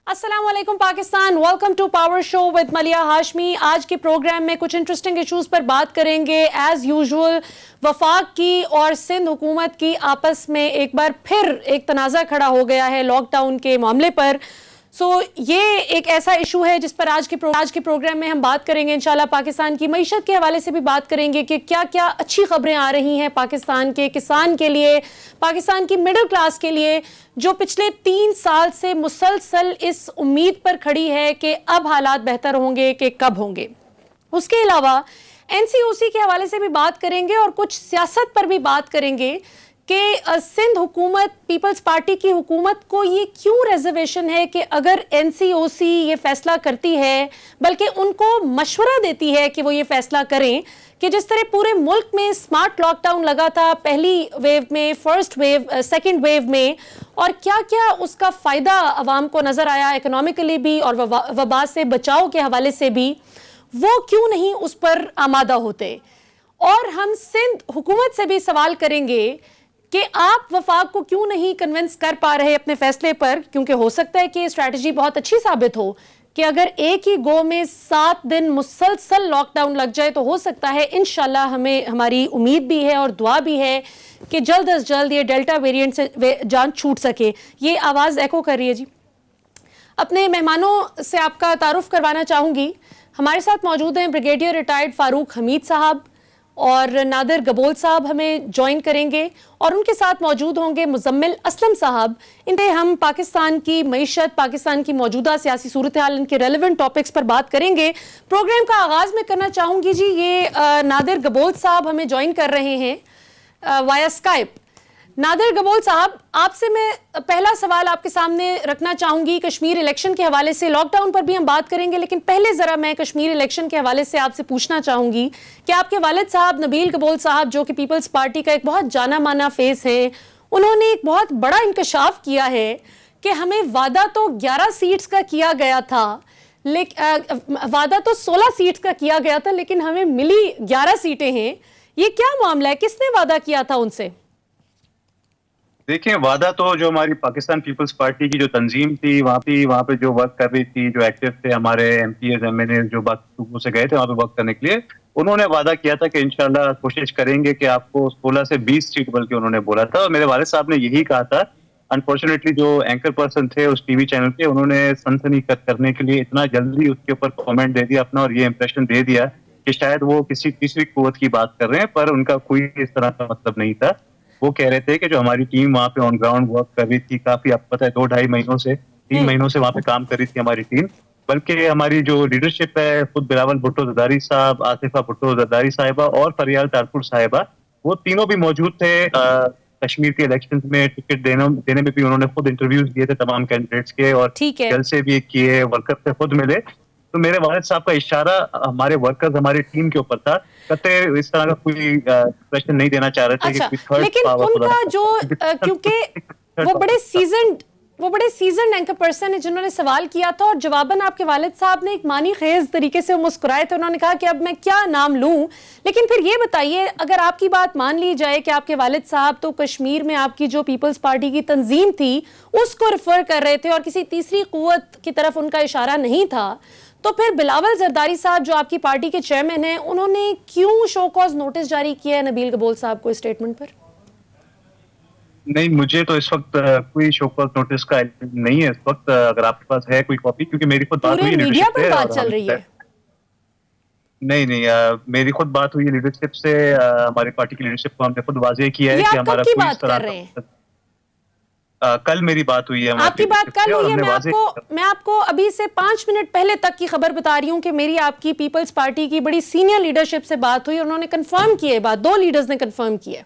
अस्सलाम वालेकुम Pakistan, welcome to power show with Maliha Hashmi. आज के प्रोग्राम में कुछ इंटरेस्टिंग इश्यूज पर बात करेंगे। एज यूजुअल वफाक की और सिंध हुकूमत की आपस में एक बार फिर एक तनाज़ा खड़ा हो गया है लॉकडाउन के मामले पर। ये एक ऐसा इशू है जिस पर आज के प्रोग्राम में हम बात करेंगे। इंशाल्लाह पाकिस्तान की मईशत के हवाले से भी बात करेंगे कि क्या क्या अच्छी खबरें आ रही हैं पाकिस्तान के किसान के लिए, पाकिस्तान की मिडिल क्लास के लिए, जो पिछले 3 साल से मुसलसल इस उम्मीद पर खड़ी है कि अब हालात बेहतर होंगे कि कब होंगे। उसके अलावा एनसीओसी के हवाले से भी बात करेंगे और कुछ सियासत पर भी बात करेंगे कि सिंध हुकूमत, पीपल्स पार्टी की हुकूमत को ये क्यों रिजर्वेशन है कि अगर एनसीओसी ये फैसला करती है, बल्कि उनको मशवरा देती है कि वो ये फैसला करें कि जिस तरह पूरे मुल्क में स्मार्ट लॉकडाउन लगा था पहली वेव में, फर्स्ट वेव, सेकंड वेव में, और क्या क्या उसका फ़ायदा अवाम को नज़र आया इकोनॉमिकली भी और वबा से बचाव के हवाले से भी, वो क्यों नहीं उस पर आमादा होते। और हम सिंध हुकूमत से भी सवाल करेंगे कि आप वफाक को क्यों नहीं कन्विंस कर पा रहे अपने फैसले पर, क्योंकि हो सकता है कि स्ट्रैटेजी बहुत अच्छी साबित हो कि अगर एक ही गो में 7 दिन मुसलसल लॉकडाउन लग जाए तो हो सकता है इंशाल्लाह, हमारी उम्मीद भी है और दुआ भी है कि जल्द अज जल्द ये डेल्टा वेरिएंट से जान छूट सके। ये आवाज़ एको कर रही है जी। अपने मेहमानों से आपका तारुफ करवाना चाहूँगी। हमारे साथ मौजूद हैं ब्रिगेडियर रिटायर्ड फारूक हमीद साहब और नादिर गबोल साहब हमें ज्वाइन करेंगे, और उनके साथ मौजूद होंगे मुजम्मिल असलम साहब। इनसे हम पाकिस्तान की मईशत, पाकिस्तान की मौजूदा सियासी सूरत हाल, इनके रेलेवेंट टॉपिक्स पर बात करेंगे। प्रोग्राम का आगाज़ में करना चाहूँगी जी, ये नादिर गबोल साहब हमें ज्वाइन कर रहे हैं वाया स्काइप। नादिर गबोल साहब, आपसे मैं पहला सवाल आपके सामने रखना चाहूंगी कश्मीर इलेक्शन के हवाले से। लॉकडाउन पर भी हम बात करेंगे, लेकिन पहले जरा मैं कश्मीर इलेक्शन के हवाले से आपसे पूछना चाहूंगी कि आपके वालिद साहब नबील गबोल साहब, जो कि पीपल्स पार्टी का एक बहुत जाना माना फेस है, उन्होंने एक बहुत बड़ा इंकशाफ किया है कि हमें वादा तो 11 सीट्स का किया गया था, वादा तो 16 सीट्स का किया गया था, लेकिन हमें मिली 11 सीटें हैं। ये क्या मामला है, किसने वादा किया था उनसे? देखिए, वादा तो जो हमारी पाकिस्तान पीपल्स पार्टी की जो तंजीम थी वहाँ पे जो वर्क कर रही थी, जो एक्टिव थे हमारे एमपीएस एमएनए जो बाकी से गए थे वहाँ पे वर्क करने के लिए, उन्होंने वादा किया था कि इंशाल्लाह कोशिश करेंगे कि आपको 16 से 20 सीट बल्कि उन्होंने बोला था। और मेरे वालिद साहब ने यही कहा था। अनफॉर्चुनेटली जो एंकर पर्सन थे उस टीवी चैनल के, उन्होंने सनसनी करने के लिए इतना जल्दी उसके ऊपर कॉमेंट दे दिया अपना, और ये इंप्रेशन दे दिया कि शायद वो किसी तीसरी कुव्वत की बात कर रहे हैं, पर उनका कोई इस तरह का मतलब नहीं था। वो कह रहे थे कि जो हमारी टीम वहाँ पे ऑन ग्राउंड वर्क कर रही थी, काफी आपको पता है 2-2.5 महीनों से 3 महीनों से वहाँ पे काम कर रही थी हमारी टीम, बल्कि हमारी जो लीडरशिप है, खुद बिलावल भुट्टो जरदारी साहब, आसिफा भुट्टो जरदारी साहिबा और फरियाल तारपुर साहिबा, वो तीनों भी मौजूद थे कश्मीर के इलेक्शन में। टिकट देने में भी उन्होंने खुद इंटरव्यूज दिए थे तमाम कैंडिडेट्स के, और जलसे भी किए, वर्कर से खुद मिले। तो मेरे वालिद साहब का इशारा हमारे वर्कर्स, हमारी टीम के ऊपर था। कते इस तरह का कोई प्रश्न नहीं देना चाह रहे थे। अच्छा, कि लेकिन उनका जो क्योंकि वो बड़े सीजन एंकर पर्सन है जिन्होंने सवाल किया था, और जवाबन आपके वालिद साहब ने एक मानी खेज तरीके से मुस्कुराए थे। उन्होंने कहा कि अब मैं क्या नाम लूं। लेकिन फिर ये बताइए, अगर आपकी बात मान ली जाए कि आपके वालिद साहब तो कश्मीर में आपकी जो पीपल्स पार्टी की तंजीम थी उसको रेफर कर रहे थे और किसी तीसरी कुव्वत की तरफ उनका इशारा नहीं था, तो फिर बिलावल जरदारी साहब जो आपकी पार्टी के चेयरमैन हैं, उन्होंने क्यों शो कॉज नोटिस जारी किया है नबील गबोल साहब को स्टेटमेंट पर? नहीं, मुझे तो इस वक्त कोई शो कॉज नोटिस का नहीं है इस वक्त। अगर आपके पास है कोई कॉपी, क्योंकि मेरी खुद बात हुई है मीडिया पर बात चल रही है। नहीं, मेरी खुद बात हुई है लीडरशिप से, हमारी पार्टी की लीडरशिप को हमने खुद वाजे किया है कि हमारा कोई इस तरह का। कल मेरी बात हुई है। आपकी बात कल हुई है। मैं आपको अभी से 5 मिनट पहले तक की खबर बता रही हूँ कि मेरी आपकी पीपल्स पार्टी की बड़ी सीनियर लीडरशिप से बात हुई, उन्होंने कंफर्म की है बात, 2 लीडर्स ने कंफर्म की है।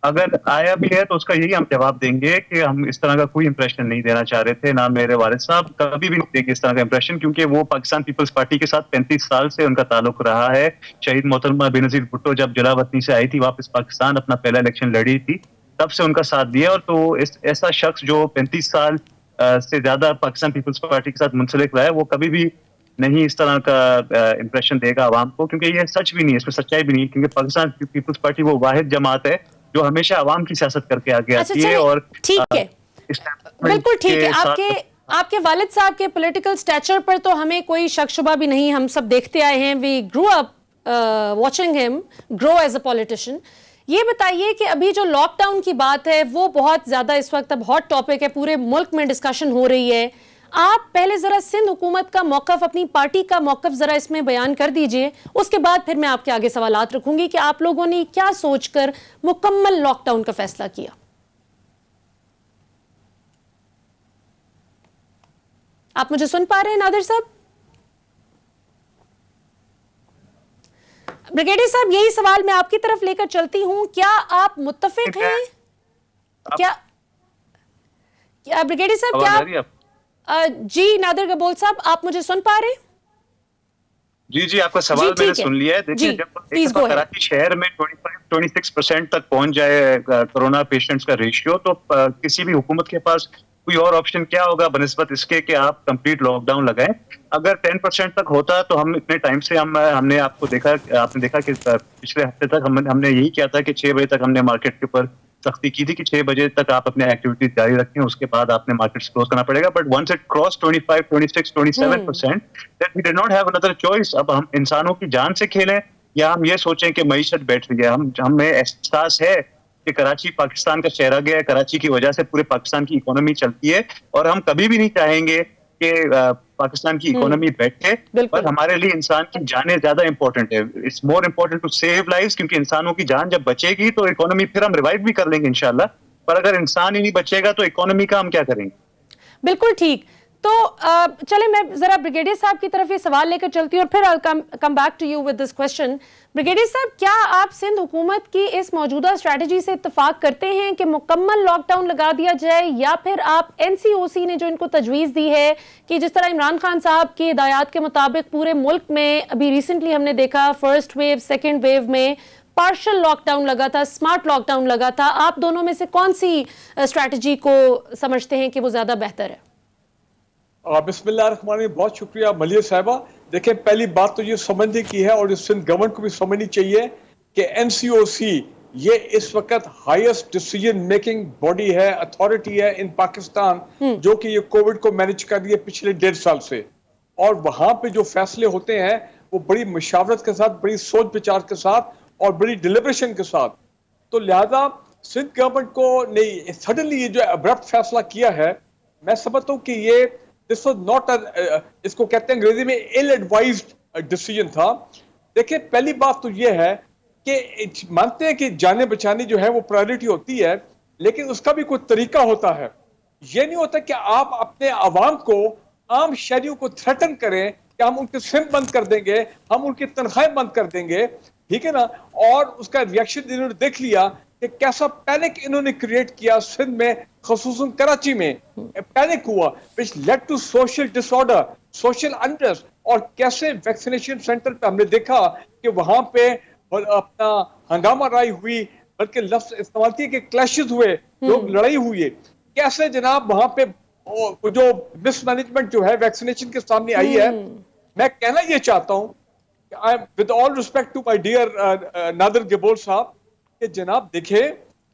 अगर आया भी है तो उसका यही हम जवाब देंगे कि हम इस तरह का कोई इंप्रेशन नहीं देना चाह रहे थे। ना मेरे वालिद साहब कभी भी नहीं देंगे इस तरह का इंप्रेशन, क्योंकि वो पाकिस्तान पीपल्स पार्टी के साथ 35 साल से उनका ताल्लुक रहा है। शहीद मोहतरमा बेनजीर भुट्टो जब जलावतनी से आई थी वापस पाकिस्तान, अपना पहला इलेक्शन लड़ी थी, तब से उनका साथ दिया। और तो ऐसा शख्स जो 35 साल से ज्यादा पाकिस्तान पीपल्स पार्टी के साथ मुंसलिक रहा है, वो कभी भी नहीं इस तरह का इंप्रेशन देगा आवाम को, क्योंकि ये सच भी नहीं है, इसमें सच्चाई भी नहीं है। क्योंकि पाकिस्तान पीपल्स पार्टी वो वाहिद जमात है जो हमेशा आवाम की सियासत करके आगे आती है। और ठीक है, बिल्कुल ठीक है। आपके वालिद साहब के पॉलिटिकल स्टैचर पर तो हमें कोई शक शुबा भी नहीं, हम सब देखते आए हैं, we grow up watching him grow as a politician. ये बताइए कि अभी जो लॉकडाउन की बात है वो बहुत ज्यादा इस वक्त अब हॉट टॉपिक है, पूरे मुल्क में डिस्कशन हो रही है। आप पहले जरा सिंध हुकूमत का मौकफ, अपनी पार्टी का मौकफ जरा इसमें बयान कर दीजिए, उसके बाद फिर मैं आपके आगे सवालात रखूंगी कि आप लोगों ने क्या सोचकर मुकम्मल लॉकडाउन का फैसला किया। आप मुझे सुन पा रहे हैं नादिर साहब? ब्रिगेडियर साहब, यही सवाल मैं आपकी तरफ लेकर चलती हूं, क्या आप मुत्तफिक हैं? क्या ब्रिगेडियर साहब, क्या जी नादिर गबोल साहब, आप मुझे सुन पा रहे हैं? जी, आपका सवाल मैंने सुन लिया है। देखिए, जब कराची शहर में 25-26% तक पहुंच जाए कोरोना पेशेंट्स का रेशियो, तो किसी भी हुकूमत के पास कोई और ऑप्शन क्या होगा बनिस्बत इसके कि आप कंप्लीट लॉकडाउन लगाएं। अगर 10% तक होता तो हम इतने टाइम से हमने आपने देखा कि पिछले हफ्ते तक हमने यही किया था कि 6 बजे तक हमने मार्केट के ऊपर सख्ती की थी कि 6 बजे तक आप अपने एक्टिविटीज जारी रखें, उसके बाद आपने मार्केट्स क्लोज करना पड़ेगा। But once it cross 25, 26, 27%, then we did not have another choice। अब हम इंसानों की जान से खेलें या हम ये सोचें कि मईशत बैठ रही है। हमें एहसास है कि कराची पाकिस्तान का शहर गया है, कराची की वजह से पूरे पाकिस्तान की इकोनॉमी चलती है, और हम कभी भी नहीं चाहेंगे कि पाकिस्तान की इकोनॉमी बैठे, पर हमारे लिए इंसान की जानें ज्यादा इंपॉर्टेंट है। It's more important to save lives, क्योंकि इंसानों की जान जब बचेगी तो इकोनॉमी फिर हम रिवाइव भी कर लेंगे इंशाल्लाह, पर अगर इंसान ही नहीं बचेगा तो इकोनॉमी का हम क्या करेंगे? बिल्कुल ठीक। तो चले मैं जरा ब्रिगेडियर साहब की तरफ ये सवाल लेकर चलती हूँ और फिर I come back to you with this question. Brigadier साहब, क्या आप सिंध हुकूमत की इस मौजूदा स्ट्रेटजी से इत्तेफाक करते हैं कि मुकम्मल लॉकडाउन लगा दिया जाए, या फिर आप एनसीओसी ने जो इनको तजवीज़ दी है कि जिस तरह इमरान खान साहब की हिदायत के मुताबिक पूरे मुल्क में अभी रिसेंटली हमने देखा फर्स्ट वेव सेकेंड वेव में पार्शियल लॉकडाउन लगा था, स्मार्ट लॉकडाउन लगा था, आप दोनों में से कौन सी स्ट्रैटेजी को समझते हैं कि वो ज्यादा बेहतर है? बिस्मिल्लाहिर्रहमानिर्रहीम, बहुत शुक्रिया मलिया साहिबा। देखिए, पहली बात तो ये समझने की है और सिंध गवर्नमेंट को भी समझनी चाहिए कि एनसीओसी ये इस वक्त हाईएस्ट डिसीजन मेकिंग बॉडी है, अथॉरिटी है इन पाकिस्तान, जो कि ये कोविड को मैनेज कर रही है पिछले 1.5 साल से। और वहां पे जो फैसले होते हैं वो बड़ी मशावरत के साथ, बड़ी सोच विचार के साथ और बड़ी डिलिब्रेशन के साथ। तो लिहाजा सिंध गवर्नमेंट को नहीं सडनली ये जो अब्रप्ट फैसला किया है, मैं समझता हूँ कि ये दिस वाज नॉट इसको कहते हैं अंग्रेजी में इल एडवाइज्ड डिसीजन था। देखिए, पहली बात तो ये है कि मानते हैं कि जाने बचाने जो है वो प्रायोरिटी होती है, लेकिन उसका भी कोई तरीका होता है। ये नहीं होता कि आप अपने आवाम को, आम शहरियों को थ्रेटन करें कि हम उनके सिम बंद कर देंगे, हम उनकी तनख्वाहें बंद कर देंगे, ठीक है ना। और उसका रिएक्शन इन्होंने देख लिया कि कैसा पैनिक इन्होंने क्रिएट किया सिंध में, ख़ुसूसन कराची में पैनिक हुआ, which led to social disorder, social unrest। और कैसे वैक्सीनेशन सेंटर पे हमने देखा कि वहां पे अपना हंगामा राई हुई, बल्कि लफ्ज इस्तेमाल किए कि क्लैशेस हुए, लोग लड़ाई हुई है। कैसे जनाब वहां पे जो मिसमैनेजमेंट जो है वैक्सीनेशन के सामने आई है। मैं कहना ये चाहता हूँ, with all respect to my dear Nadir Gabol साहब, कि जनाब देखे,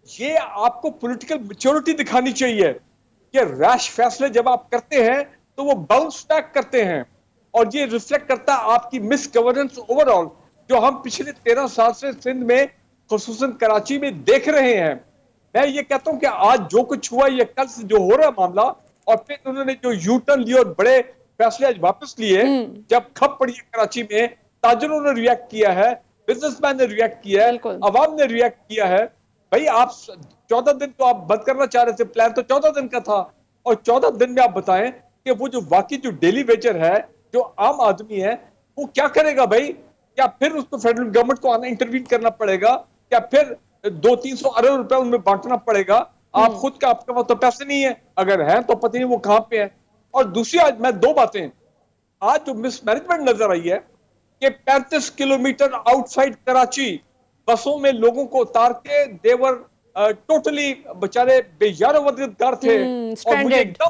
ये आपको पॉलिटिकल मैच्योरिटी दिखानी चाहिए कि रैश फैसले जब आप करते हैं तो वो बाउंस बैक करते हैं, और ये रिफ्लेक्ट करता है आपकी मिस गवर्नेंस ओवरऑल, जो हम पिछले 13 साल से सिंध में खुसूसन कराची में देख रहे हैं। मैं ये कहता हूं कि आज जो कुछ हुआ, ये कल से जो हो रहा है मामला, और फिर उन्होंने जो यू टर्न लिया और बड़े फैसले आज वापस लिए, जब खप पड़ी है कराची में, ताजरों ने रिएक्ट किया है, बिजनेसमैन ने रिएक्ट किया है, अवाम ने रिएक्ट किया है। भाई, आप 14 दिन तो आप बंद करना चाह रहे थे, प्लान तो 14 दिन का था, और 14 दिन में आप बताएं कि वो जो वाकई जो डेली वेजर है, जो आम आदमी है, वो क्या करेगा भाई? क्या फिर उसको फेडरल गवर्नमेंट को आना इंटरवीन करना पड़ेगा? क्या फिर 200-300 अरब रुपए उनमें बांटना पड़ेगा? आप खुद का, आपके पास तो पैसे नहीं है, अगर है तो पता नहीं वो कहां पे है। और दूसरी, आज मैं 2 बातें, आज जो मिसमैनेजमेंट नजर आई है कि 35 किलोमीटर आउटसाइड कराची बसों में लोगों को उतार के देवर टोटली बेचारे बेयार वदगार थे। और मुझे एकदम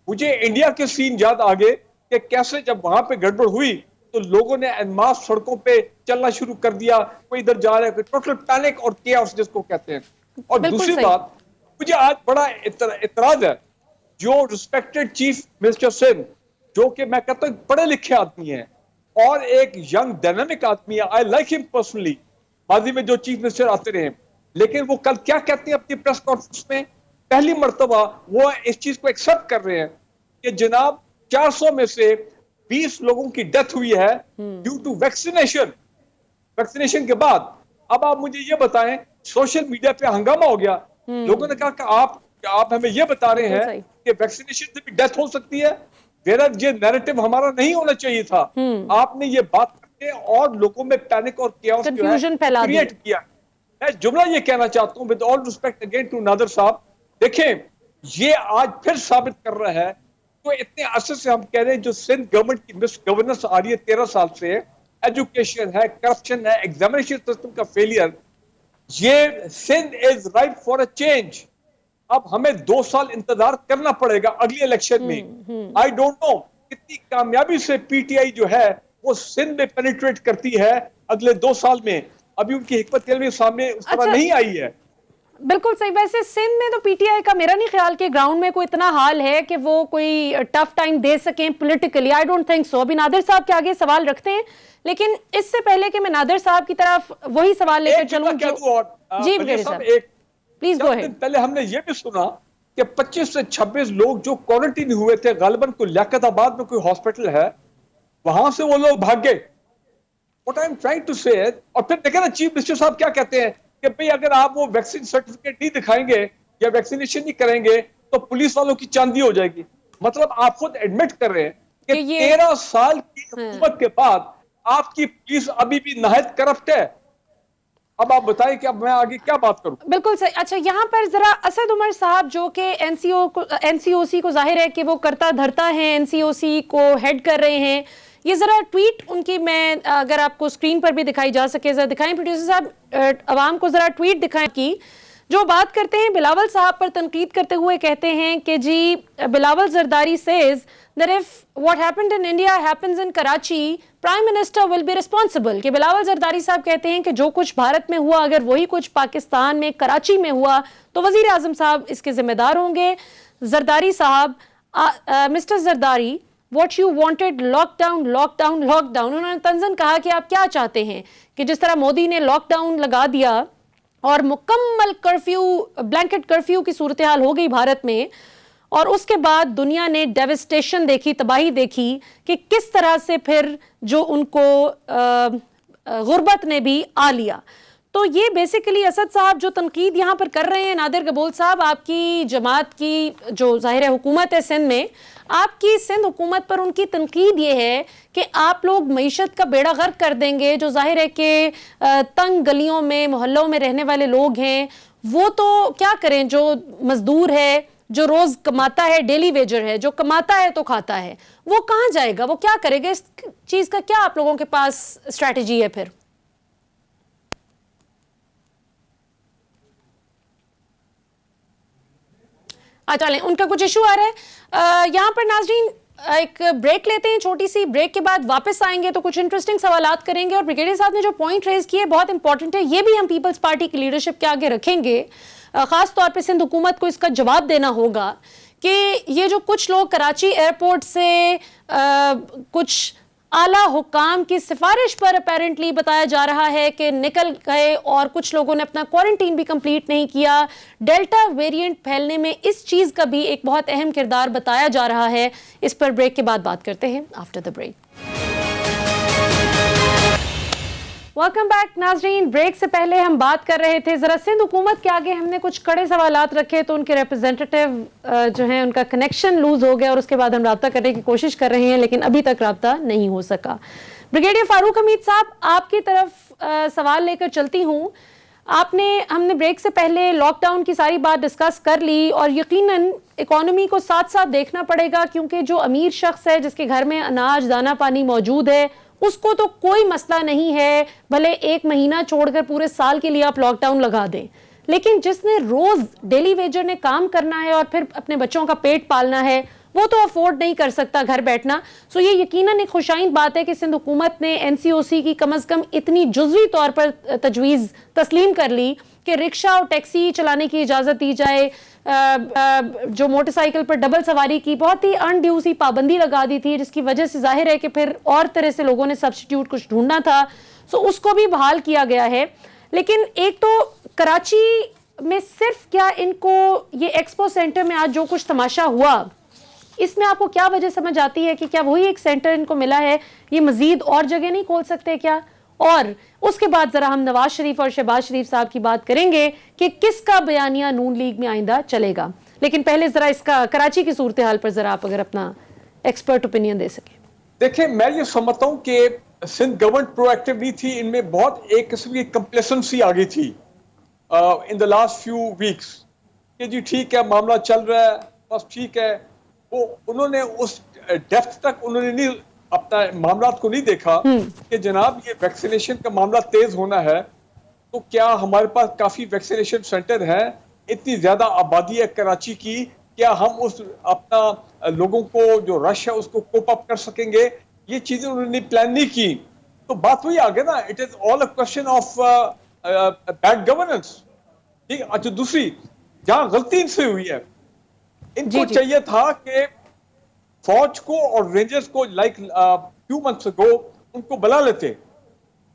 मुझे इंडिया के सीन याद आ गए कि कैसे जब वहां पे गड़बड़ हुई तो लोगों ने एनमास सड़कों पे चलना शुरू कर दिया, कोई इधर जा रहा है, टोटल पैनिक और केओस जिसको कहते हैं। और दूसरी बात, मुझे आज बड़ा इतराज है जो रिस्पेक्टेड चीफ मिनिस्टर सिंह, जो कि मैं कहता हूं पढ़े लिखे आदमी हैं और एक यंग डायनामिक आदमी है, आई लाइक हिम पर्सनली, माजी में जो चीफ मिनिस्टर आते रहे, लेकिन वो कल क्या कहते हैं अपनी प्रेस कॉन्फ्रेंस में, पहली मर्तबा वो इस चीज को एक्सेप्ट कर रहे हैं कि जनाब 400 में से 20 लोगों की डेथ हुई है ड्यू टू वैक्सीनेशन के बाद। अब आप मुझे ये बताएं, सोशल मीडिया पे हंगामा हो गया, लोगों ने कहा कि आप हमें ये बता रहे हैं कि वैक्सीनेशन से भी डेथ हो सकती है, वेरा ये नैरेटिव हमारा नहीं होना चाहिए था। आपने ये बात करके और लोगों में पैनिक और केओस क्रिएट किया। मैं जुमला ये कहना चाहता हूं with all respect again to Nadir साहब, देखें ये आज फिर साबित कर रहा है, तो इतने अरसे से हम कह रहे हैं जो सिंध गवर्नमेंट की मिस गवर्नेंस आ रही है 13 साल से, एजुकेशन है, करप्शन है, एग्जामिनेशन सिस्टम का फेलियर, ये Sindh is right for a change. अब हमें 2 साल इंतजार करना पड़ेगा अगले इलेक्शन में। आई डोंट नो कितनी कामयाबी से पीटीआई जो है वो सिंध में पेनिट्रेट करती है अगले 2 साल में, अभी उनकी हिकमत अमली सामने उस तरह नहीं आई है। बिल्कुल सही। वैसे सिंध में तो पीटीआई का मेरा नहीं ख्याल कि ग्राउंड में कोई इतना हाल है कि वो कोई टफ टाइम दे सकें politically, I don't think so. अभी नादिर साहब के आगे सवाल रखते हैं, लेकिन इससे पहले कि मैं नादिर साहब की तरफ वही सवाल लेकर चलूं जी प्लीज गो अहेड। पहले हमने ये भी सुना कि 25 से 26 लोग जो क्वारंटीन हुए थे, गालिबन को लियाकताबाद में कोई हॉस्पिटल है, वहां से वो लोग भाग गए। What I am trying to say, और फिर देखें ना चीफ मिनिस्टर साहब क्या कहते हैं कि भाई अगर आप वो वैक्सीन सर्टिफिकेट नहीं दिखाएंगे या वैक्सीनेशन नहीं करेंगे तो पुलिस वालों की चांदी हो जाएगी। मतलब आप खुद एडमिट कर रहे हैं कि 13 साल की हुकूमत के बाद आपकी पुलिस अभी भी नहायत करप्ट है। अब आप बताएं कि अब मैं आगे क्या बात करूं। बिल्कुल सही। अच्छा, यहाँ पर जरा असद उमर साहब जो कि एनसीओसी को जाहिर है कि वो करता धरता है, एनसीओसी को हेड कर रहे हैं, ये जरा ट्वीट उनकी मैं अगर आपको स्क्रीन पर भी दिखाई जा सके जरा दिखाएं प्रोड्यूसर साहब, अवाम को जरा ट्वीट दिखाएं की जो बात करते हैं बिलावल साहब पर तनकीद करते हुए कहते हैं कि जी Bilawal Zardari says that if what happened in India happens in Karachi, Prime Minister will be responsible। कि बिलावल जरदारी साहब कहते हैं कि जो कुछ भारत में हुआ अगर वही कुछ पाकिस्तान में कराची में हुआ तो वजीर आजम साहब इसके जिम्मेदार होंगे। जरदारी साहब, mister Zardari, what you wanted lockdown lockdown lockdown, उन्होंने तंजन कहा कि आप क्या चाहते हैं कि जिस तरह मोदी ने लॉकडाउन लगा दिया और मुकम्मल कर्फ्यू, ब्लैंकेट कर्फ्यू की सूरत हाल हो गई भारत में, और उसके बाद दुनिया ने डेविस्टेशन देखी, तबाही देखी कि किस तरह से फिर जो उनको गुर्बत ने भी आ लिया। तो ये बेसिकली असद साहब जो तनकीद यहाँ पर कर रहे हैं, नादिर गबोल साहब आपकी जमात की जो जाहिर है हुकूमत है सिंध में, आपकी सिंध हुकूमत पर उनकी तनकीद ये है कि आप लोग मईशत का बेड़ा गर्क कर देंगे। जो जाहिर है कि तंग गलियों में मोहल्लों में रहने वाले लोग हैं वो तो क्या करें, जो मजदूर है, जो रोज कमाता है, डेली वेजर है, जो कमाता है तो खाता है, वो कहाँ जाएगा, वो क्या करेगा? इस चीज का क्या आप लोगों के पास स्ट्रैटेजी है फिर? चलें, उनका कुछ इशू आ रहा है यहाँ पर। नाजरीन एक ब्रेक लेते हैं, छोटी सी ब्रेक के बाद वापस आएंगे तो कुछ इंटरेस्टिंग सवालात करेंगे। और ब्रिगेडियर साहब ने जो पॉइंट रेज किए बहुत इंपॉर्टेंट है, ये भी हम पीपल्स पार्टी की लीडरशिप के आगे रखेंगे। खास तौर पे सिंध हुकूमत को इसका जवाब देना होगा कि ये जो कुछ लोग कराची एयरपोर्ट से कुछ आला हुकाम की सिफारिश पर अपेरेंटली बताया जा रहा है कि निकल गए और कुछ लोगों ने अपना क्वारंटीन भी कंप्लीट नहीं किया। डेल्टा वेरिएंट फैलने में इस चीज का भी एक बहुत अहम किरदार बताया जा रहा है। इस पर ब्रेक के बाद बात करते हैं, after the break. Welcome back नाजरीन। ब्रेक से पहले हम बात कर रहे थे जरा सिंध हुकूमत के आगे हमने कुछ कड़े सवालात रखे तो उनके रिप्रेजेंटेटिव जो हैं उनका कनेक्शन लूज हो गया और उसके बाद हम राब्ता करने की कोशिश कर रहे हैं लेकिन अभी तक राब्ता नहीं हो सका। ब्रिगेडियर फारूक हमीद साहब आपकी तरफ सवाल लेकर चलती हूँ। हमने ब्रेक से पहले लॉकडाउन की सारी बात डिस्कस कर ली और यकीनन इकोनॉमी को साथ साथ देखना पड़ेगा क्योंकि जो अमीर शख्स है जिसके घर में अनाज दाना पानी मौजूद है उसको तो कोई मसला नहीं है, भले 1 महीना छोड़कर पूरे साल के लिए आप लॉकडाउन लगा दें, लेकिन जिसने रोज डेली वेजर ने काम करना है और फिर अपने बच्चों का पेट पालना है वो तो अफोर्ड नहीं कर सकता घर बैठना। सो ये यकीनन एक खुशाइन बात है कि सिंध हुकूमत ने एनसीओसी की कम अज कम इतनी जुज़वी तौर पर तजवीज़ तस्लीम कर ली कि रिक्शा और टैक्सी चलाने की इजाजत दी जाए, जो मोटरसाइकिल पर डबल सवारी की बहुत ही अनड्यू सी पाबंदी लगा दी थी, जिसकी वजह से जाहिर है कि फिर और तरह से लोगों ने सब्स्टिट्यूट कुछ ढूंढना था, सो उसको भी बहाल किया गया है। लेकिन एक तो कराची में सिर्फ क्या इनको ये एक्सपो सेंटर में आज जो कुछ तमाशा हुआ, इसमें आपको क्या वजह समझ आती है कि क्या वही एक सेंटर इनको मिला है, ये मजीद और जगह नहीं खोल सकते क्या? और उसके बाद जरा हम नवाज शरीफ और शहबाज शरीफ साहब की बात करेंगे कि किसका बयानिया नून लीग में आइंदा चलेगा। लेकिन पहले जरा इसका कराची की सूरत हाल पर जरा आप अगर अपना एक्सपर्ट ओपिनियन दे सके। देखिए, मैं ये समझता हूँ कि सिंध गवर्नमेंट प्रोएक्टिव नहीं थी, इनमें बहुत एक किस्म की कंप्लेसेंसी आ गई थी in the last few weeks कि जी ठीक है, मामला चल रहा है, बस ठीक है। वो उन्होंने उस डेप्थ तक उन्होंने नहीं अपना मामला को नहीं देखा कि जनाब ये वैक्सीनेशन का मामला तेज होना है, तो क्या हमारे पास काफी वैक्सीनेशन सेंटर है, इतनी ज्यादा आबादी है कराची की, क्या हम उस अपना लोगों को जो रश है उसको कोप अप कर सकेंगे? ये चीजें उन्होंने प्लान नहीं की, तो बात वही आ गया ना, it is all a question of bad governance. ठीक। अच्छा, दूसरी जहां गलती इनसे हुई है, इनको चाहिए था कि फौज को और रेंजर्स को लाइक फ्यू मंथ्स अगो उनको बुला लेते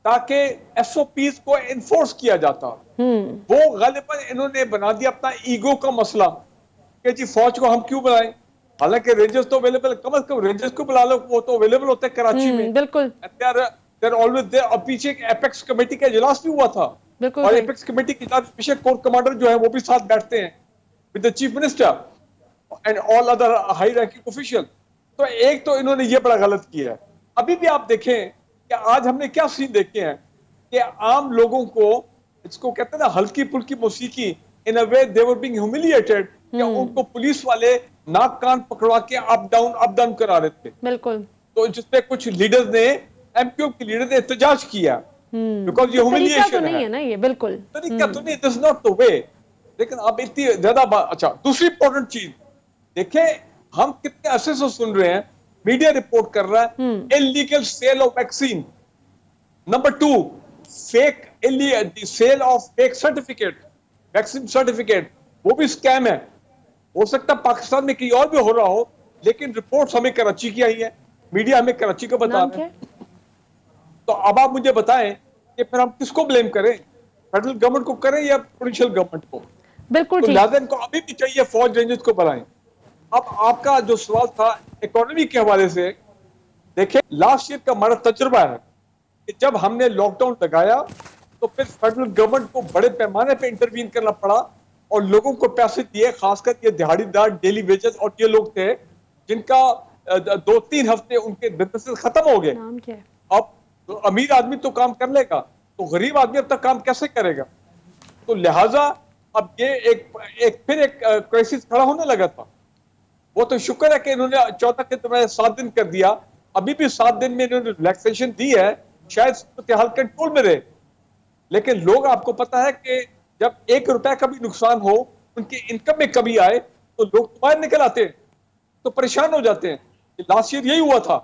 ताकि एसओपीज को एनफोर्स किया जाता। वो गालिबन इन्होंने बना दिया अपना ईगो का मसला कि जी फौज को हम क्यों बुलाएं, हालांकि रेंजर्स तो अवेलेबल, कम से कम रेंजर्स को बुला लो, वो तो अवेलेबल होते हैं कराची में। बिल्कुल। They're always there। और पीछे एक एपेक्स कमेटी का इजलास भी हुआ था, और एपेक्स कमेटी के इजलास पीछे कोर कमांडर जो है वो भी साथ बैठते हैं with the chief minister and all other high ranking official. तो एक तो इन्होंने ये बड़ा गलत किया है। अभी भी आप देखें कि आज हमने क्या सीन देखे हैं कि आम लोगों को, इसको कहते हैं ना हल्की फुल्की मौसीकी, इन अ वे दे वर बीइंग ह्यूमिलिएटेड, कि उनको पुलिस वाले नाक कान पकड़वा के अप डाउन करा रहे थे। बिल्कुल। तो जिसपे कुछ लीडर्स ने, एमक्यू के लीडर ने एहतजाज किया, बिकॉज ये ह्यूमिलिएशन नहीं है ना, ये बिल्कुल तरीका तो नहीं, दिस नॉट द वे। लेकिन अब इतनी ज्यादा अच्छा, दूसरी इंपॉर्टेंट चीज देखें, हम कितने अरसे से सुन रहे हैं, मीडिया रिपोर्ट कर रहा है illegal sale of vaccine. Number 2, fake sale of fake certificate, vaccine certificate, वो भी स्कैम है। हो सकता है पाकिस्तान में कहीं और भी हो रहा हो, लेकिन रिपोर्ट्स हमें कराची की आई है, मीडिया हमें कराची को बता रहे हैं। तो अब आप मुझे बताएं कि फिर हम किसको ब्लेम करें, फेडरल गवर्नमेंट को करें या प्रोविंशियल गवर्नमेंट को? बिल्कुल तो ठीक। लिहाजा इनको अभी भी चाहिए फौज रेंजर्स को बढ़ाएं। अब आपका जो सवाल था इकोनॉमी के हवाले से, देखें लास्ट ईयर का हमारा तजुर्बा है कि जब हमने लॉकडाउन लगाया तो फिर फेडरल गवर्नमेंट को बड़े पैमाने पे इंटरवीन करना पड़ा और लोगों को पैसे दिए, खासकर ये दिहाड़ीदार, डेली वेजेस, और ये लोग थे जिनका 2-3 हफ्ते उनके बिजनेस खत्म हो गए। नाम क्या है? अब तो अमीर आदमी तो काम कर लेगा, तो गरीब आदमी अब तक काम कैसे करेगा? तो लिहाजा अब ये एक क्राइसिस खड़ा होने लगा था। वो तो शुक्र है कि इन्होंने 14 के तुम्हें 7 दिन कर दिया, अभी भी 7 दिन में इन्होंने रिलैक्सेशन दी है, शायद हाल कंट्रोल में रहे। लेकिन लोग, आपको पता है कि जब 1 रुपया का भी नुकसान हो, उनकी इनकम में कमी आए, तो लोग बाहर निकल आते हैं, तो परेशान हो जाते हैं। लास्ट ईयर यही हुआ था।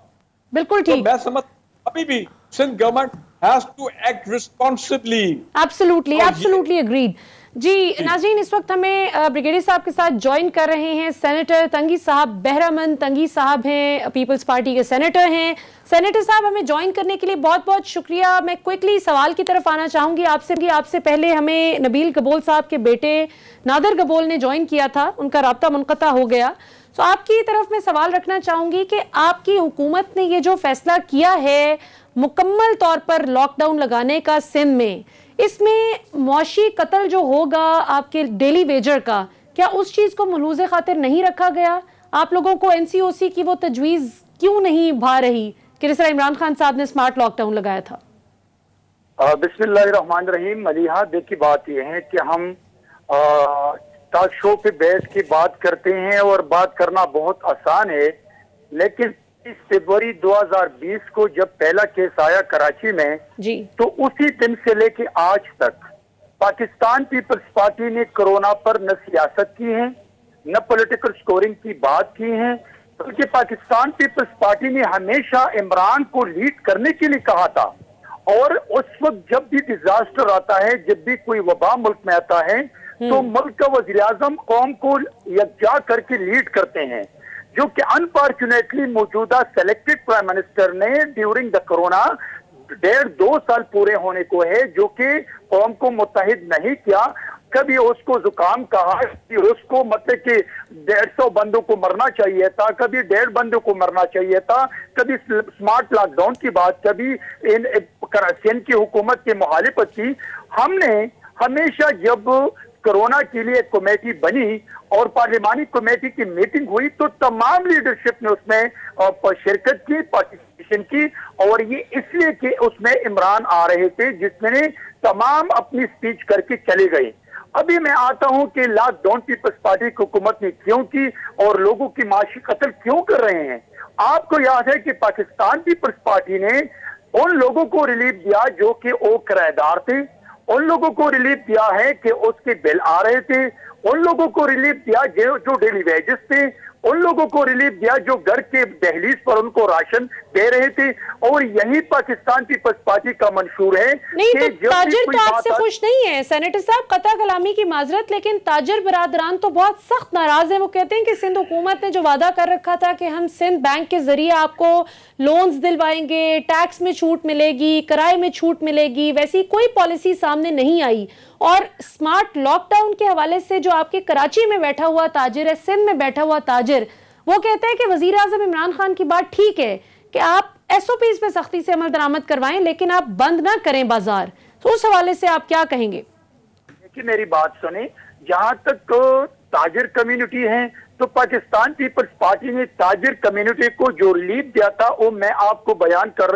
बिल्कुल ठीक। तो मैं समझ अभी भी Sindh government has to act responsibly. Absolutely agreed. जी नाज़रीन, इस वक्त हमें ब्रिगेडियर साहब के साथ ज्वाइन कर रहे हैं सेनेटर तंगी साहब। बहरामन तंगी साहब हैं, पीपल्स पार्टी के सेनेटर हैं। सेनेटर साहब, हमें ज्वाइन करने के लिए बहुत बहुत शुक्रिया। मैं क्विकली सवाल की तरफ आना चाहूंगी आपसे पहले हमें नबील गबोल साहब के बेटे नादर गबोल ने ज्वाइन किया था, उनका राब्ता मुनक़ता हो गया। तो आपकी तरफ मैं सवाल रखना चाहूंगी कि आपकी हुकूमत ने ये जो फैसला किया है मुकम्मल तौर पर लॉकडाउन लगाने का सिंध में, इसमें मौशी कत्ल जो होगा आपके डेली वेजर का, क्या उस चीज को मलूज़े खातिर नहीं रखा गया? आप लोगों को एनसीओसी की वो तजवीज़ क्यों नहीं भा रही कि जिस तरह इमरान खान साहब ने स्मार्ट लॉकडाउन लगाया था? बिस्मिल्लाहिर्रहमानिर्रहीम। मलिहा, देखिए बात यह है कि हम टॉक शो पे बैठ के बात करते हैं और बात करना बहुत आसान है, लेकिन 30 फरवरी 2020 को जब पहला केस आया कराची में जी, तो उसी दिन से लेके आज तक पाकिस्तान पीपल्स पार्टी ने कोरोना पर न सियासत की है, न पॉलिटिकल स्कोरिंग की बात की है, बल्कि पाकिस्तान पीपल्स पार्टी ने हमेशा इमरान को लीड करने के लिए कहा था और उस वक्त जब भी डिजास्टर आता है, जब भी कोई वबा मुल्क में आता है, तो मुल्क का वजीर आजम कौम को यकजा करके लीड करते हैं, जो कि अनफॉर्चुनेटली मौजूदा सेलेक्टेड प्राइम मिनिस्टर ने ड्यूरिंग द कोरोना 1.5-2 साल पूरे होने को है, जो कि कौम को मुत्तहिद नहीं किया। कभी उसको जुकाम कहा कि उसको मतलब कि 150 बंदों को मरना चाहिए था, कभी 1.5 बंदों को मरना चाहिए था, कभी स्मार्ट लॉकडाउन की बात, कभी सिंध की हुकूमत की मुखालिफत की। हमने हमेशा जब कोरोना के लिए कमेटी बनी और पार्लिमानी कमेटी की मीटिंग हुई तो तमाम लीडरशिप ने उसमें शिरकत की, पार्टिसिपेशन की, और ये इसलिए कि उसमें इमरान आ रहे थे जिसमें तमाम अपनी स्पीच करके चले गए। अभी मैं आता हूं कि लॉकडाउन पीपल्स पार्टी की हुकूमत ने क्यों की और लोगों की माशी कत्ल क्यों कर रहे हैं। आपको याद है कि पाकिस्तान पीपल्स पार्टी ने उन लोगों को रिलीफ दिया जो कि वो किराएदार थे, उन लोगों को रिलीफ दिया है कि उसके बिल आ रहे थे, उन लोगों को रिलीफ दिया जो डेली वेजेस थे, उन लोगों को रिलीफ दिया जो घर के दहलीज पर उनको राशन दे रहे थे। और यही पाकिस्तान पीपल्स पार्टी का मंशूर है। नहीं तो ताजिर तो आपसे खुश नहीं है सेनेटर साहब, कता कलामी की माजरत, लेकिन ताजिर बरादरान तो बहुत सख्त नाराज है। वो कहते हैं कि सिंध हुकूमत ने जो वादा कर रखा था कि हम सिंध बैंक के जरिए आपको लोन्स दिलवाएंगे, टैक्स में छूट मिलेगी, किराए में छूट मिलेगी, वैसी कोई पॉलिसी सामने नहीं आई। और स्मार्ट लॉकडाउन के हवाले से जो आपके कराची में बैठा हुआ ताजिर है, सिंध में बैठा हुआ ताजिर, वो कहते हैं कि वजीर आजम इमरान खान की बात ठीक है कि आप SOPs पे सख्ती से अमल दरामद करवाएं, लेकिन आप बंद ना करें बाजार। तो उस हवाले से आप क्या कहेंगे? देखिए मेरी बात सुने, जहां तक ताजिर कम्युनिटी है तो पाकिस्तान पीपल्स पार्टी ने ताजिर कम्युनिटी को जो रिलीफ दिया था वो मैं आपको बयान कर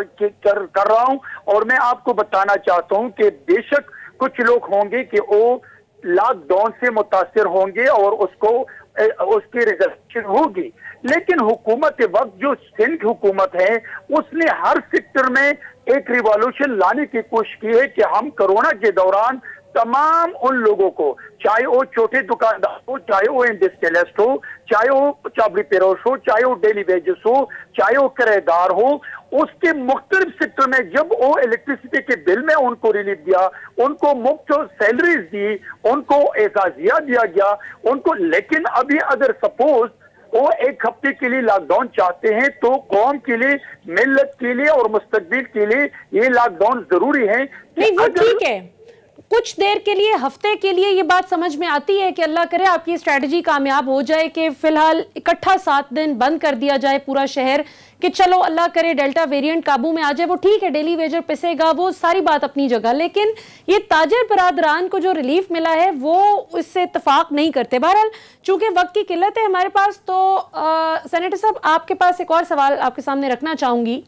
रहा हूं। और मैं आपको बताना चाहता हूं कि बेशक कुछ लोग होंगे कि वो लॉकडाउन से मुतासिर होंगे और उसकी रिजल्ट होगी, लेकिन हुकूमत वक्त जो सिंध हुकूमत है उसने हर सेक्टर में एक रिवॉल्यूशन लाने की कोशिश की है कि हम कोरोना के दौरान तमाम उन लोगों को, चाहे वो छोटे दुकानदार हो, चाहे वो इंडस्ट्रियलिस्ट हो, चाहे वो चाबड़ी पेरोश हो, चाहे वो डेली वेजेस हो, चाहे वो किराएदार हो, उसके मुख्तलिफ सेक्टर में जब वो इलेक्ट्रिसिटी के बिल में उनको रिलीफ दिया, उनको मुफ्त सैलरीज दी, उनको एजाजिया दिया गया उनको। लेकिन अभी अगर सपोज वो 1 हफ्ते के लिए लॉकडाउन चाहते हैं तो कौम के लिए, मिल्लत के लिए और मुस्तकबिल के लिए ये लॉकडाउन जरूरी है। नहीं वो ठीक है, कुछ देर के लिए, हफ्ते के लिए ये बात समझ में आती है कि अल्लाह करे आपकी स्ट्रेटजी कामयाब हो जाए कि फिलहाल इकट्ठा 7 दिन बंद कर दिया जाए पूरा शहर, कि चलो अल्लाह करे डेल्टा वेरिएंट काबू में आ जाए, वो ठीक है, डेली वेजर पिसेगा, वो सारी बात अपनी जगह। लेकिन ये ताजिर बरादरान को जो रिलीफ मिला है वो इससे इत्तेफाक नहीं करते। बहरहाल चूंकि वक्त की किल्लत है हमारे पास, तो सेनेटर साहब आपके पास एक और सवाल आपके सामने रखना चाहूंगी।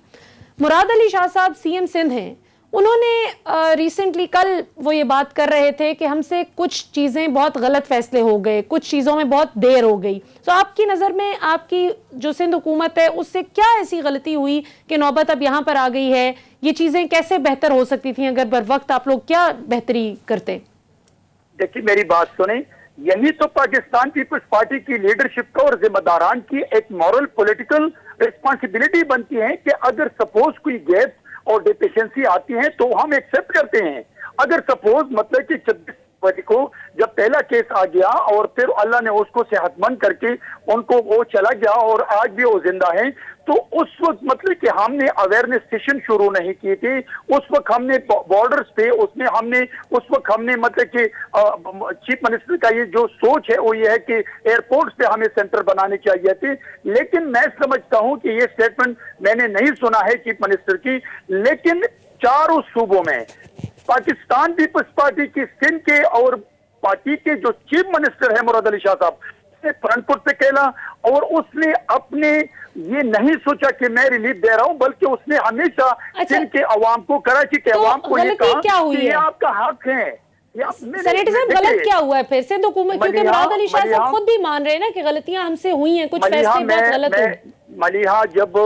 मुराद अली शाह साहब CM सिंध हैं, उन्होंने रिसेंटली कल वो ये बात कर रहे थे कि हमसे कुछ चीज़ें बहुत गलत फैसले हो गए, कुछ चीज़ों में बहुत देर हो गई। तो आपकी नज़र में आपकी जो सिंध हुकूमत है उससे क्या ऐसी गलती हुई कि नौबत अब यहाँ पर आ गई है? ये चीज़ें कैसे बेहतर हो सकती थी अगर बर वक्त आप लोग क्या बेहतरी करते? देखिए मेरी बात सुने, यही तो पाकिस्तान पीपल्स पार्टी की लीडरशिप का और जिम्मेदारान की एक मॉरल पॉलिटिकल रिस्पॉन्सिबिलिटी बनती है कि अगर सपोज कोई गैप और डिफिशियंसी आती है तो हम एक्सेप्ट करते हैं। अगर सपोज मतलब कि 26 फरवरी को जब पहला केस आ गया और फिर अल्लाह ने उसको सेहतमंद करके उनको वो चला गया और आज भी वो जिंदा है, तो उस वक्त मतलब कि हमने अवेयरनेस सेशन शुरू नहीं की थी। उस वक्त हमने बॉर्डर्स पे उस वक्त हमने मतलब कि चीफ मिनिस्टर का ये जो सोच है वो ये है कि एयरपोर्ट पे हमें सेंटर बनाने चाहिए थे। लेकिन मैं समझता हूं कि ये स्टेटमेंट मैंने नहीं सुना है चीफ मिनिस्टर की, लेकिन चारों सूबों में पाकिस्तान पीपल्स पार्टी की सिंध के और पार्टी के जो चीफ मिनिस्टर है मुराद अली शाह साहब, फ्रंट फुट पे कहला और उसने अपने ये नहीं सोचा कि मैं रिलीफ दे रहा हूं, बल्कि उसने हमेशा सिंध के अवाम को, कराची के अवाम को ये कहा कि ये आपका हक है। सेनेटर साहब गलत क्या हुआ है फिर सिंध हुकूमत? क्योंकि मुराद अली शाह साहब खुद भी मान रहे हैं ना कि गलतियां हमसे हुई हैं, कुछ फैसले बहुत गलत हुए। मलिहा जब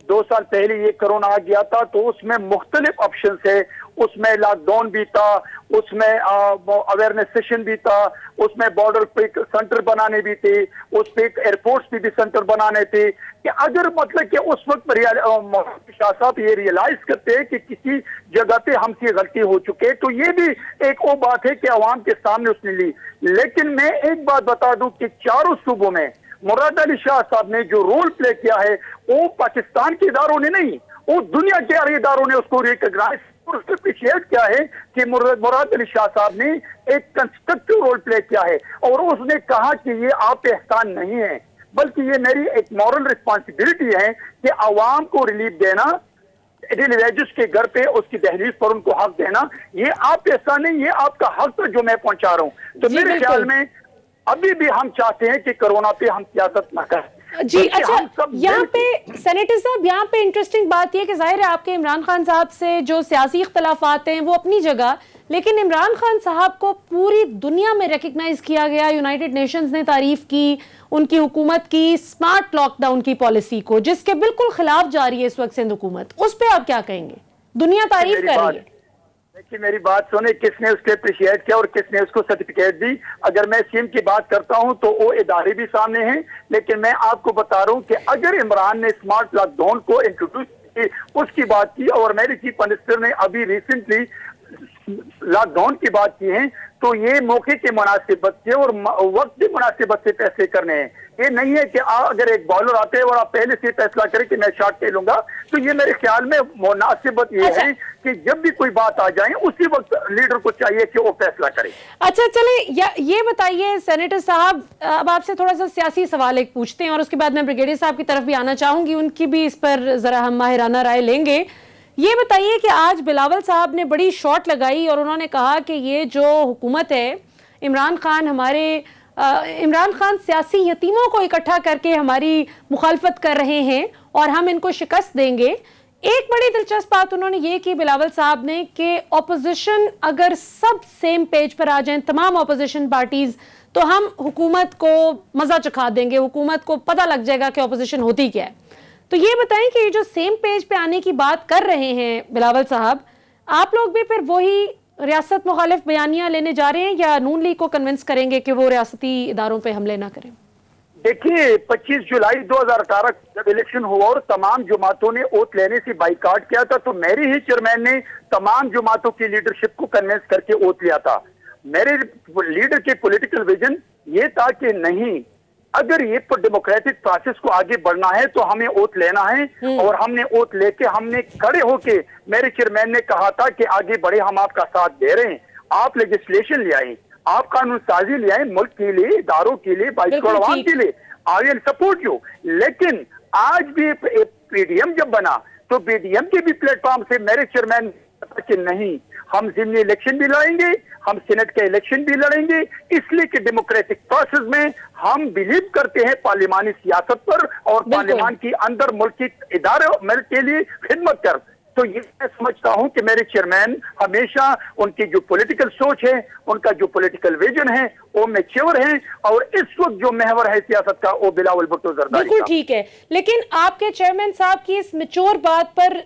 2 साल पहले ये कोरोना आ गया था तो उसमें मुख्तलिफ ऑप्शन है, उसमें लॉकडाउन भी था, उसमें अवेयरनेस सेशन भी था, उसमें बॉर्डर पे सेंटर बनाने भी थे, उस पे एयरपोर्ट्स पे भी सेंटर बनाने थे। कि अगर मतलब कि उस वक्त शाह साहब ये रियलाइज करते हैं कि किसी जगह पे हमसे गलती हो चुके, तो ये भी एक वो बात है कि अवाम के सामने उसने ली। लेकिन मैं एक बात बता दूं कि चारों सूबों में मुराद अली शाह साहब ने जो रोल प्ले किया है, वो पाकिस्तान के इदारों ने नहीं, वो दुनिया के इदारों ने उसको रिकॉग्नाइज और उसको अप्रिशिएट किया है कि मुराद अली शाह साहब ने एक कंस्ट्रक्टिव रोल प्ले किया है। और उसने कहा कि ये आप पे एहसान नहीं है, बल्कि ये मेरी एक मॉरल रिस्पॉन्सिबिलिटी है कि अवाम को रिलीफ देना, रिलीजियस के घर पे उसकी दहलीज पर उनको हक देना, ये आप पे एहसान नहीं, ये आपका हक तो जो मैं पहुंचा रहा हूं। तो मेरे ख्याल में अभी भी हम चाहते हैं कि कोरोना पे हम सियासत न करें। जी अच्छा, यहाँ पे सेनेटर साहब, यहाँ पे इंटरेस्टिंग बात यह कि जाहिर है आपके इमरान खान साहब से जो सियासी इख्तलाफात हैं वो अपनी जगह, लेकिन इमरान खान साहब को पूरी दुनिया में रिकग्नाइज किया गया, यूनाइटेड नेशंस ने तारीफ की उनकी हुकूमत की स्मार्ट लॉकडाउन की पॉलिसी को, जिसके बिल्कुल खिलाफ जा रही है इस वक्त सिंध हुकूमत। उस पर आप क्या कहेंगे? दुनिया तारीफ कर रही है। देखिए मेरी बात सुने, किसने उसके अप्रिशिएट किया और किसने उसको सर्टिफिकेट दी। अगर मैं सीएम की बात करता हूं तो वो इदारे भी सामने हैं, लेकिन मैं आपको बता रहा हूं कि अगर इमरान ने स्मार्ट लॉकडाउन को इंट्रोड्यूस की, उसकी बात की, और मेरे चीफ मिनिस्टर ने अभी रिसेंटली लॉकडाउन की बात की है, तो ये मौके के मुनासिबत से और वक्त की मुनासिबत से फैसले करने हैं। ये नहीं है कि अगर एक बॉलर आते हैं और आप पहले से फैसला करें कि मैं शॉट खेलूंगा, तो ये मेरे ख्याल में मुनासिबत ये है कि जब भी कोई बात आ जाए उसी वक्त लीडर को चाहिए कि वो फैसला करे। अच्छा चले, ये बताइए सेनेटर साहब, अब आपसे थोड़ा सा सियासी सवाल एक पूछते हैं और उसके बाद मैं ब्रिगेडियर साहब की तरफ भी आना चाहूंगी, उनकी भी इस पर जरा हम माहिराना राय लेंगे। ये बताइए कि आज बिलावल साहब ने बड़ी शॉट लगाई और उन्होंने कहा कि ये जो हुकूमत है, इमरान खान सियासी यतीमों को इकट्ठा करके हमारी मुखालफत कर रहे हैं और हम इनको शिकस्त देंगे। एक बड़ी दिलचस्प बात उन्होंने ये की बिलावल साहब ने कि ऑपोजिशन अगर सब सेम पेज पर आ जाएं, तमाम ऑपोजिशन पार्टीज, तो हम हुकूमत को मजा चखा देंगे, हुकूमत को पता लग जाएगा कि ऑपोजिशन होती क्या है। तो ये बताएं कि ये जो सेम पेज पे आने की बात कर रहे हैं बिलावल साहब, आप लोग भी फिर वही रियासत मुखालिफ बयानियां लेने जा रहे हैं या नून लीग को कन्विंस करेंगे कि वो रियासती इदारों पे हमले ना करें? देखिए 25 जुलाई 2018 जब इलेक्शन हुआ और तमाम जमातों ने वोट लेने से बाइकाट किया था, तो मेरे ही चेयरमैन ने तमाम जमातों की लीडरशिप को कन्विंस करके वोट लिया था। मेरे लीडर के पॉलिटिकल विजन ये था कि नहीं, अगर ये डेमोक्रेटिक प्रोसेस को आगे बढ़ना है तो हमें वोट लेना है। और हमने वोट लेके हमने खड़े होके, मेरे चेयरमैन ने कहा था कि आगे बढ़े, हम आपका साथ दे रहे हैं, आप लेजिस्लेशन ले आए, आप कानून साजी ले आए, मुल्क के लिए, इदारों के लिए, 22 करोड़ आवाम के लिए, आई विल सपोर्ट यू। लेकिन आज भी पीडीएम जब बना तो पीडीएम के भी प्लेटफॉर्म से मेरे चेयरमैन कि नहीं, हम जिमनी इलेक्शन भी लड़ेंगे, हम सेनेट के इलेक्शन भी लड़ेंगे, इसलिए कि डेमोक्रेटिक प्रोसेस में हम बिलीव करते हैं पार्लिमानी सियासत पर और पार्लियामान के अंदर मुल्क के इदारे मुल्क के लिए खिदमत कर। तो ये मैं समझता हूं कि मेरे चेयरमैन हमेशा उनकी जो पॉलिटिकल सोच है, उनका जो पॉलिटिकल विजन है, वो मैच्योर है, और इस वक्त जो महवर है सियासत का वो बिलावल भुट्टो जरदारी। बिल्कुल ठीक है, लेकिन आपके चेयरमैन साहब की इस मैच्योर बात पर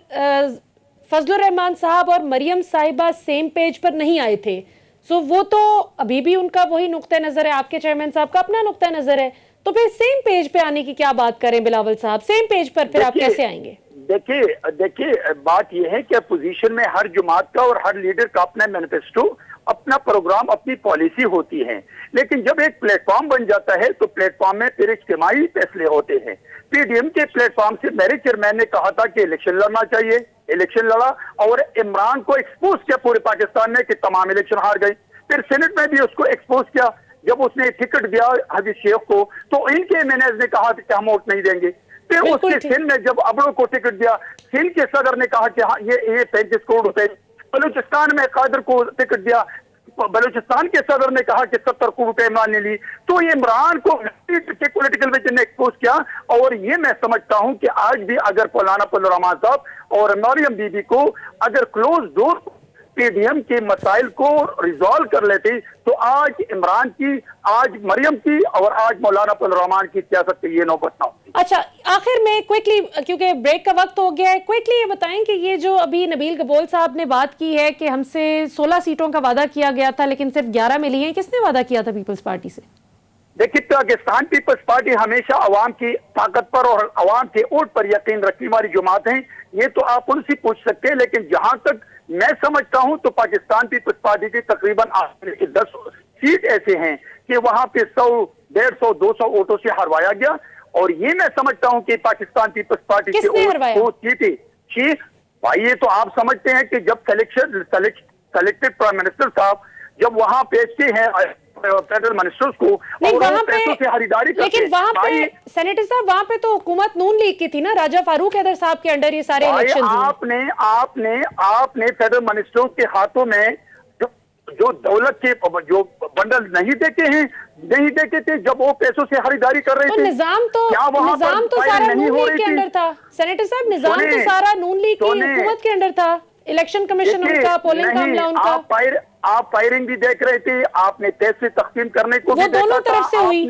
फजलुर रहमान साहब और मरियम साहिबा सेम पेज पर नहीं आए थे। सो वो तो अभी भी उनका वही नुक्ता नजर है, आपके चेयरमैन साहब का अपना नुक्ता नजर है, तो फिर सेम पेज पे आने की क्या बात करें बिलावल साहब? सेम पेज पर फिर आप कैसे आएंगे? देखिए बात यह है कि अपोजिशन में हर जमात का और हर लीडर का अपना मैनिफेस्टो, अपना प्रोग्राम, अपनी पॉलिसी होती है, लेकिन जब एक प्लेटफॉर्म बन जाता है तो प्लेटफॉर्म में फिर इज्तिमाई फैसले होते हैं। पीडीएम के प्लेटफॉर्म से मेरे चेयरमैन ने कहा था कि इलेक्शन लड़ना चाहिए, इलेक्शन लड़ा और इमरान को एक्सपोज किया पूरे पाकिस्तान में कि तमाम इलेक्शन हार गई। फिर सेनेट में भी उसको एक्सपोज किया, जब उसने टिकट दिया हबीब शेख को तो इनके एमएनएज ने कहा कि हम वोट नहीं देंगे। फिर उसके सिंध में जब अबड़ो को टिकट दिया, सिंध के सदर ने कहा कि हाँ ये 35 करोड़ रुपए। बलूचिस्तान में कादर को टिकट दिया, बलूचिस्तान के सदर ने कहा कि 70 करोड़ रुपए इमरान ने ली। तो ये इमरान को पॉलिटिकल विजन ने एक्सपोज किया, और ये मैं समझता हूं कि आज भी अगर मौलाना फजलुर रहमान साहब और मरियम बीबी को अगर क्लोज डोर पीडीएम के मसाइल को रिजॉल्व कर लेते तो आज इमरान की, आज मरियम की और आज मौलाना अब्दुल रहमान की सियासत पे ये नौबत ना होती। अच्छा, आखिर में क्विकली, क्योंकि ब्रेक का वक्त हो गया है, क्विकली ये बताएं कि ये जो अभी नबील गबोल साहब ने बात की है कि हमसे 16 सीटों का वादा किया गया था लेकिन सिर्फ 11 मिली हैं, किसने वादा किया था पीपल्स पार्टी से? देखिए, पाकिस्तान पीपल्स पार्टी हमेशा अवाम की ताकत पर और अवाम के वोट पर यकीन रखने वाली जमात है। ये तो आप उनसे पूछ सकते हैं, लेकिन जहां तक मैं समझता हूं तो पाकिस्तान पीपल्स पार्टी की तकरीबन 10 सीट ऐसे हैं कि वहां पे 100, 150, 200 वोटों से हरवाया गया। और ये मैं समझता हूं कि पाकिस्तान पीपल्स पार्टी के वोट सीटें, भाई ये तो आप समझते हैं कि जब सेलेक्टेड प्राइम मिनिस्टर साहब जब वहां भेजते हैं फेडरल मिनिस्टर्स को और वहां पे पैसों से खरीदारी करते हैं, लेकिन वहां पे सेनेटर साहब, वहां पे तो हुकूमत नून लीग की थी ना, राजा फारूक हैदर साहब के अंडर ये सारे इलेक्शन। आपने फेडरल मिनिस्टरों के हाथों में जो दौलत के जो बंडल नहीं देते थे जब वो पैसों से खरीदारी कर रहे थे, निजाम तो सारा नून लीग के अंडर था सेनेटर साहब, निजाम तो सारा नून लीग की हुकूमत के अंडर था। इलेक्शन कमीशन उनका, पोलिंग का अमला उनका। आप फायरिंग भी देख रहे थे, आपने पैसे तकसीम करने को वो दोनों तरफ से हुई,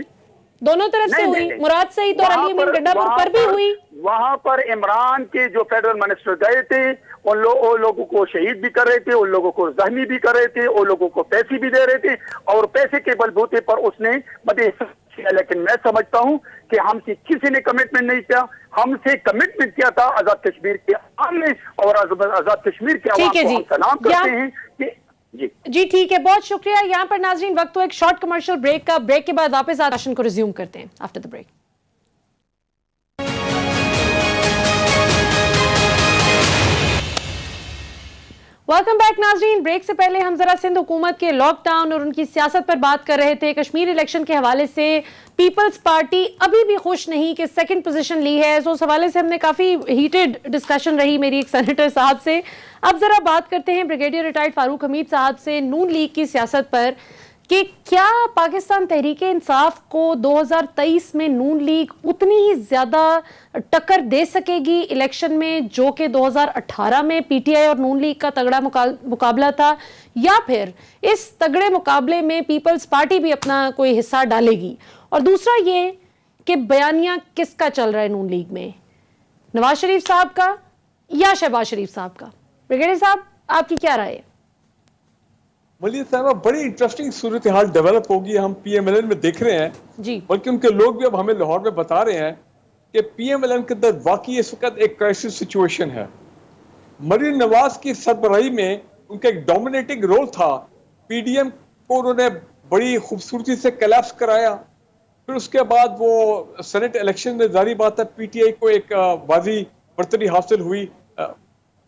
दोनों तरफ से हुई, मुराद सईद और अली अमीन गंडापुर पर भी हुई। वहां पर इमरान के जो फेडरल मिनिस्टर गए थे उन लोगों को शहीद भी कर रहे थे, उन लोगों को जख्मी भी कर रहे थे, उन लोगों को पैसे भी दे रहे थे और पैसे के बलबूते पर उसने मदद किया। लेकिन मैं समझता हूं कि हमसे किसी ने कमिटमेंट नहीं किया, हमसे कमिटमेंट किया था आजाद कश्मीर के आवाम ने और आजाद कश्मीर के आवाम को हम सलाम करते हैं कि जी ठीक है, बहुत शुक्रिया। यहाँ पर नाजरीन वक्त हुआ एक शॉर्ट कमर्शियल ब्रेक का, ब्रेक के बाद वापस सेशन को रिज्यूम करते हैं after the break. Welcome back नाजरीन। ब्रेक से पहले हम जरा सिंध हुकूमत के लॉकडाउन और उनकी सियासत पर बात कर रहे थे। कश्मीर इलेक्शन के हवाले से पीपल्स पार्टी अभी भी खुश नहीं कि सेकंड पोजीशन ली है, सो उस हवाले से हमने काफी हीटेड डिस्कशन रही मेरी एक सेनेटर साहब से। अब जरा बात करते हैं ब्रिगेडियर रिटायर्ड फारूक हमीद साहब से नून लीग की सियासत पर कि क्या पाकिस्तान तहरीके इंसाफ को 2023 में नून लीग उतनी ही ज्यादा टक्कर दे सकेगी इलेक्शन में जो कि 2018 में पीटीआई और नून लीग का तगड़ा मुकाबला था, या फिर इस तगड़े मुकाबले में पीपल्स पार्टी भी अपना कोई हिस्सा डालेगी? और दूसरा ये कि बयानिया किसका चल रहा है नून लीग में, नवाज शरीफ साहब का या शहबाज शरीफ साहब का? ब्रिगेडियर साहब, आपकी क्या राय है? मलिया साहबा, बड़ी इंटरेस्टिंग सूरत हाल डेवलप होगी, हम पीएमएलएन में देख रहे हैं जी। बल्कि उनके लोग भी अब हमें लाहौर में बता रहे हैं कि पीएमएलएन के अंदर वाकई इस वक्त एक क्राइसिस सिचुएशन है। मरीम नवाज की सरबराही में उनका एक डोमिनेटिंग रोल था, पीडीएम को उन्होंने बड़ी खूबसूरती से कोलैप्स कराया। फिर उसके बाद वो सेनेट इलेक्शन में जारी बात है पीटीआई को एक बाजी बर्तरी हासिल हुई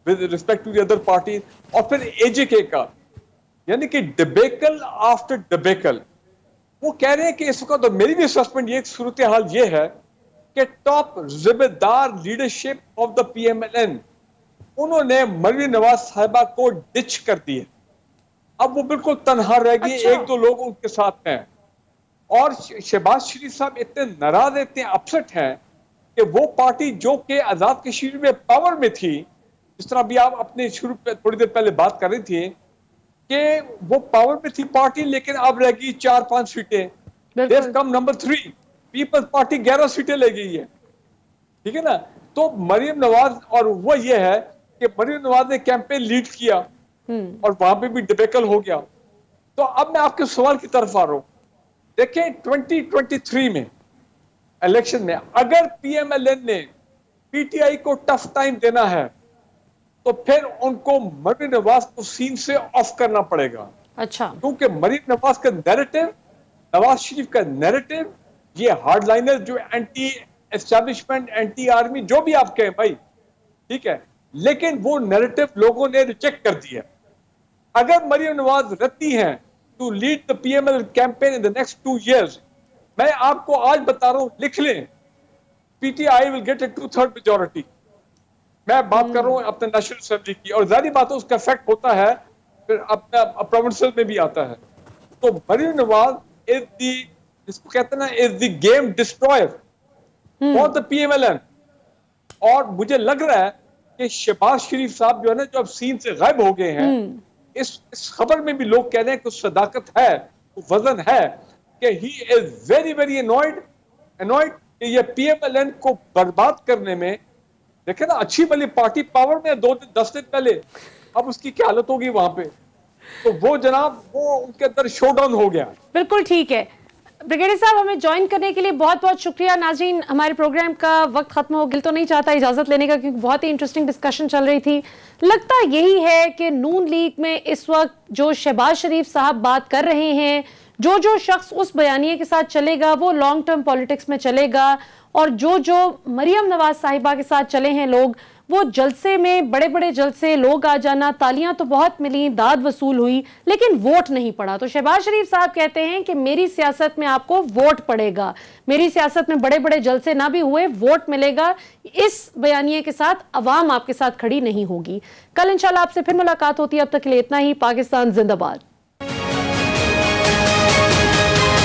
with respect to the other party, और फिर एजेके का, यानी कि डिबेकल आफ्टर डिबेकल। वो कह रहे हैं कि इस वक्त तो मेरी भी असेसमेंट ये सूरत हाल ये है कि टॉप जिम्मेदार लीडरशिप ऑफ द पीएमएलएन उन्होंने मरीम नवाज साहिबा को डिच कर दिए। अब वो बिल्कुल तनहा रह गई, अच्छा। एक दो लोग उनके साथ हैं। और शहबाज शरीफ साहब इतने नाराज, इतने अपसेट हैं कि वो पार्टी जो कि आजाद कश्मीर में पावर में थी, जिस तरह भी आप अपने शुरू पे थोड़ी देर पहले बात कर रही थी कि वो पावर में थी पार्टी, लेकिन अब रह गई 4-5 सीटें। They've come number 3, peoples party 11 सीटें ले गई है, ठीक है ना। तो मरीम नवाज, और वो ये है कि मरीम नवाज ने कैंपेन लीड किया और वहां पे भी डिबेकल हो गया। तो अब मैं आपके सवाल की तरफ आ रहा हूं। देखें, 2023 में इलेक्शन में अगर पीएमएलएन ने पीटीआई को टफ टाइम देना है तो फिर उनको मरीम नवाज को सीन से ऑफ करना पड़ेगा। अच्छा, क्योंकि मरीम नवाज का नैरेटिव, नवाज शरीफ का नैरेटिव, ये हार्डलाइनर जो एंटी एस्टैब्लिशमेंट, एंटी आर्मी, जो भी आप कहें भाई, ठीक है, लेकिन वो नैरेटिव लोगों ने रिजेक्ट कर दिया। अगर मरीम नवाज रहती हैं to lead the PML campaign in the next 2 years, मैं आपको आज बता रहा हूं, लिख लें, PTI will get A 2/3 majority. मैं बात कर रहा हूं अपने नेशनल असेंबली की, और जारी बात है उसका इफेक्ट होता है फिर अपना प्रोविंशियल में भी आता है। तो मरीम नवाज इज द, जिसको कहते हैं ना, is the game destroyer for the PMLN. और मुझे लग रहा है कि शहबाज शरीफ साहब जो है ना, जो अब सीन से गायब हो गए हैं, इस खबर में भी लोग कह रहे हैं कि सदाकत है, वजन है, कि he is very very annoyed कि ये पीएमएलएन को बर्बाद करने में, देखे ना, अच्छी भली पार्टी पावर में 10 दिन पहले, अब उसकी क्या हालत होगी वहां पे। तो वो जनाब, वो उनके अंदर शोडाउन हो गया। बिल्कुल ठीक है। ब्रिगेडियर साहब, हमें ज्वाइन करने के लिए बहुत बहुत शुक्रिया। नाज़रीन, हमारे प्रोग्राम का वक्त खत्म हो, गिल तो नहीं चाहता इजाजत लेने का, क्योंकि बहुत ही इंटरेस्टिंग डिस्कशन चल रही थी। लगता यही है कि नून लीग में इस वक्त जो शहबाज शरीफ साहब बात कर रहे हैं, जो शख्स उस बयानिए के साथ चलेगा वो लॉन्ग टर्म पॉलिटिक्स में चलेगा, और जो मरियम नवाज साहिबा के साथ चले हैं लोग, वो जलसे में, बड़े बड़े जलसे, लोग आ जाना, तालियां तो बहुत मिली, दाद वसूल हुई, लेकिन वोट नहीं पड़ा। तो शहबाज शरीफ साहब कहते हैं कि मेरी सियासत में आपको वोट पड़ेगा, मेरी सियासत में बड़े बड़े जलसे ना भी हुए, वोट मिलेगा। इस बयानिए के साथ अवाम आपके साथ खड़ी नहीं होगी। कल इंशाल्लाह आपसे फिर मुलाकात होती है। अब तक के लिए इतना ही। पाकिस्तान जिंदाबाद।